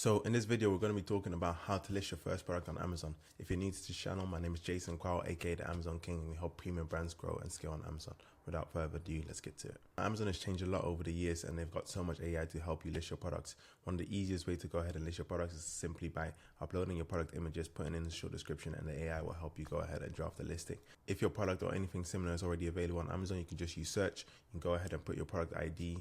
So in this video, we're going to be talking about how to list your first product on Amazon. If you're new to this channel, my name is Jason Kwao, aka the Amazon King, and we help premium brands grow and scale on Amazon. Without further ado, let's get to it. Amazon has changed a lot over the years, and they've got so much AI to help you list your products. One of the easiest ways to go ahead and list your products is simply by uploading your product images, putting in a short description, and the AI will help you go ahead and draft the listing. If your product or anything similar is already available on Amazon, you can just use search. You can go ahead and put your product ID,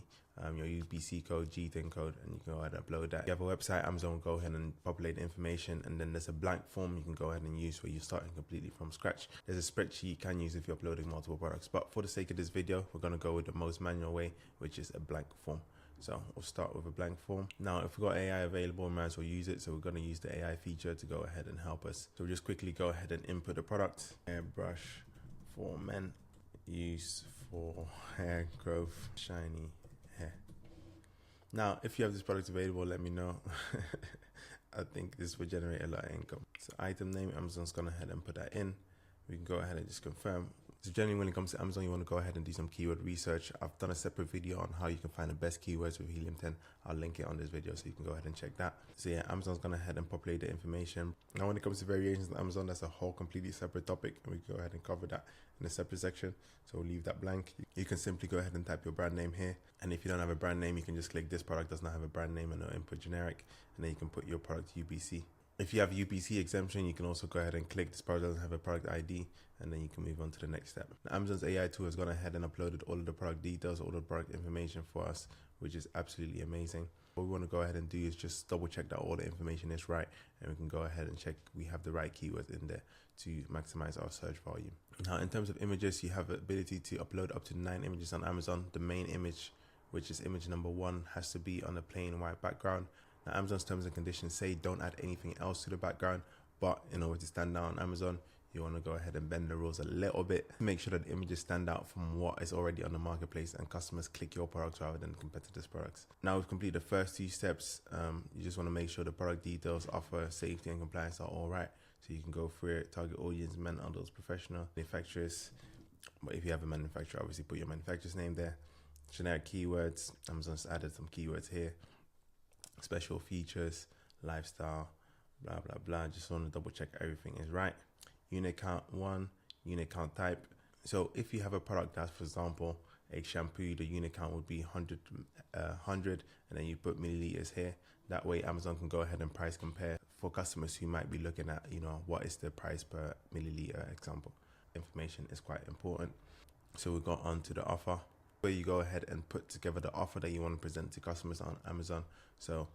your UBC code, GTIN code, and you can go ahead and upload that. If you have a website, Amazon will go ahead and populate the information, and then there's a blank form you can go ahead and use where you're starting completely from scratch. There's a spreadsheet you can use if you're uploading multiple products, but for the sake of this video, we're going to go with the most manual way, which is a blank form. So we'll start with a blank form. Now, if we've got AI available, we might as well use it. So we're going to use the AI feature to go ahead and help us. So we'll just quickly go ahead and input the product. Airbrush for men, use for hair growth, shiny hair. Now, if you have this product available, let me know. I think this will generate a lot of income. So item name, Amazon's gone ahead and put that in. We can go ahead and just confirm. So generally when it comes to Amazon, you want to go ahead and do some keyword research. I've done a separate video on how you can find the best keywords with Helium 10. I'll link it on this video so you can go ahead and check that. So yeah, Amazon's gone ahead and populate the information. Now when it comes to variations on Amazon, that's a whole completely separate topic, and we can go ahead and cover that in a separate section. So we'll leave that blank. You can simply go ahead and type your brand name here. And if you don't have a brand name, you can just click this product does not have a brand name and input generic, and then you can put your product UBC. If you have UPC exemption, you can also go ahead and click this product doesn't have a product ID, and then you can move on to the next step. Now, Amazon's AI tool has gone ahead and uploaded all of the product details, all the product information for us, which is absolutely amazing. What we want to go ahead and do is just double check that all the information is right, and we can go ahead and check we have the right keywords in there to maximize our search volume. Now, in terms of images, you have the ability to upload up to 9 images on Amazon. The main image, which is image number 1, has to be on a plain white background. Now, Amazon's terms and conditions say don't add anything else to the background, but in order to stand out on Amazon, you want to go ahead and bend the rules a little bit to make sure that the images stand out from what is already on the marketplace and customers click your products rather than competitors' products. Now we've completed the first 2 steps. You just want to make sure the product details, offer, safety, and compliance are all right. So you can go through it, target audience, men, adults, professional, manufacturers. But if you have a manufacturer, obviously put your manufacturer's name there. Generic keywords, Amazon's added some keywords here. Special features, lifestyle, blah blah blah. Just want to double check everything is right. Unit count 1, unit count type. So if you have a product that's, for example, a shampoo, the unit count would be 100, and then you put milliliters here. That way Amazon can go ahead and price compare for customers who might be looking at, what is the price per milliliter example. Information is quite important. So we got on to the offer, where you go ahead and put together the offer that you want to present to customers on Amazon. So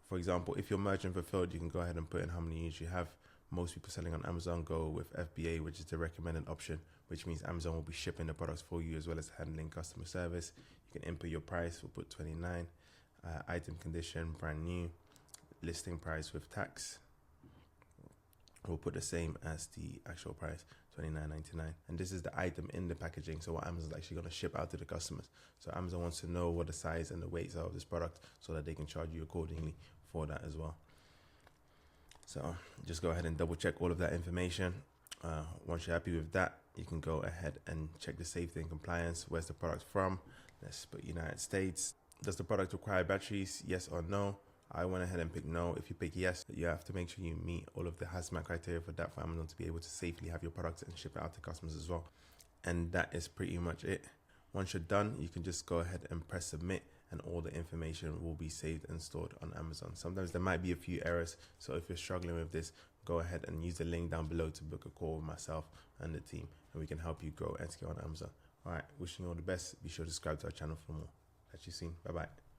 for example, if you're merchant fulfilled, you can go ahead and put in how many units you have. Most people selling on Amazon go with FBA, which is the recommended option, which means Amazon will be shipping the products for you as well as handling customer service. You can input your price. We'll put 29. Item condition, brand new. Listing price with tax. We'll put the same as the actual price, $29.99. And this is the item in the packaging, so what Amazon's actually going to ship out to the customers. So Amazon wants to know what the size and the weights are of this product so that they can charge you accordingly for that as well. So just go ahead and double check all of that information. Once you're happy with that, you can go ahead and check the safety and compliance. Where's the product from? Let's put United States. Does the product require batteries? Yes or no? I went ahead and picked no. If you pick yes, you have to make sure you meet all of the hazmat criteria for that, for Amazon to be able to safely have your products and ship it out to customers as well. And that is pretty much it. Once you're done, you can just go ahead and press submit, and all the information will be saved and stored on Amazon. Sometimes there might be a few errors, so if you're struggling with this, go ahead and use the link down below to book a call with myself and the team, and we can help you grow and scale on Amazon. All right, wishing you all the best. Be sure to subscribe to our channel for more. Catch you soon. Bye bye.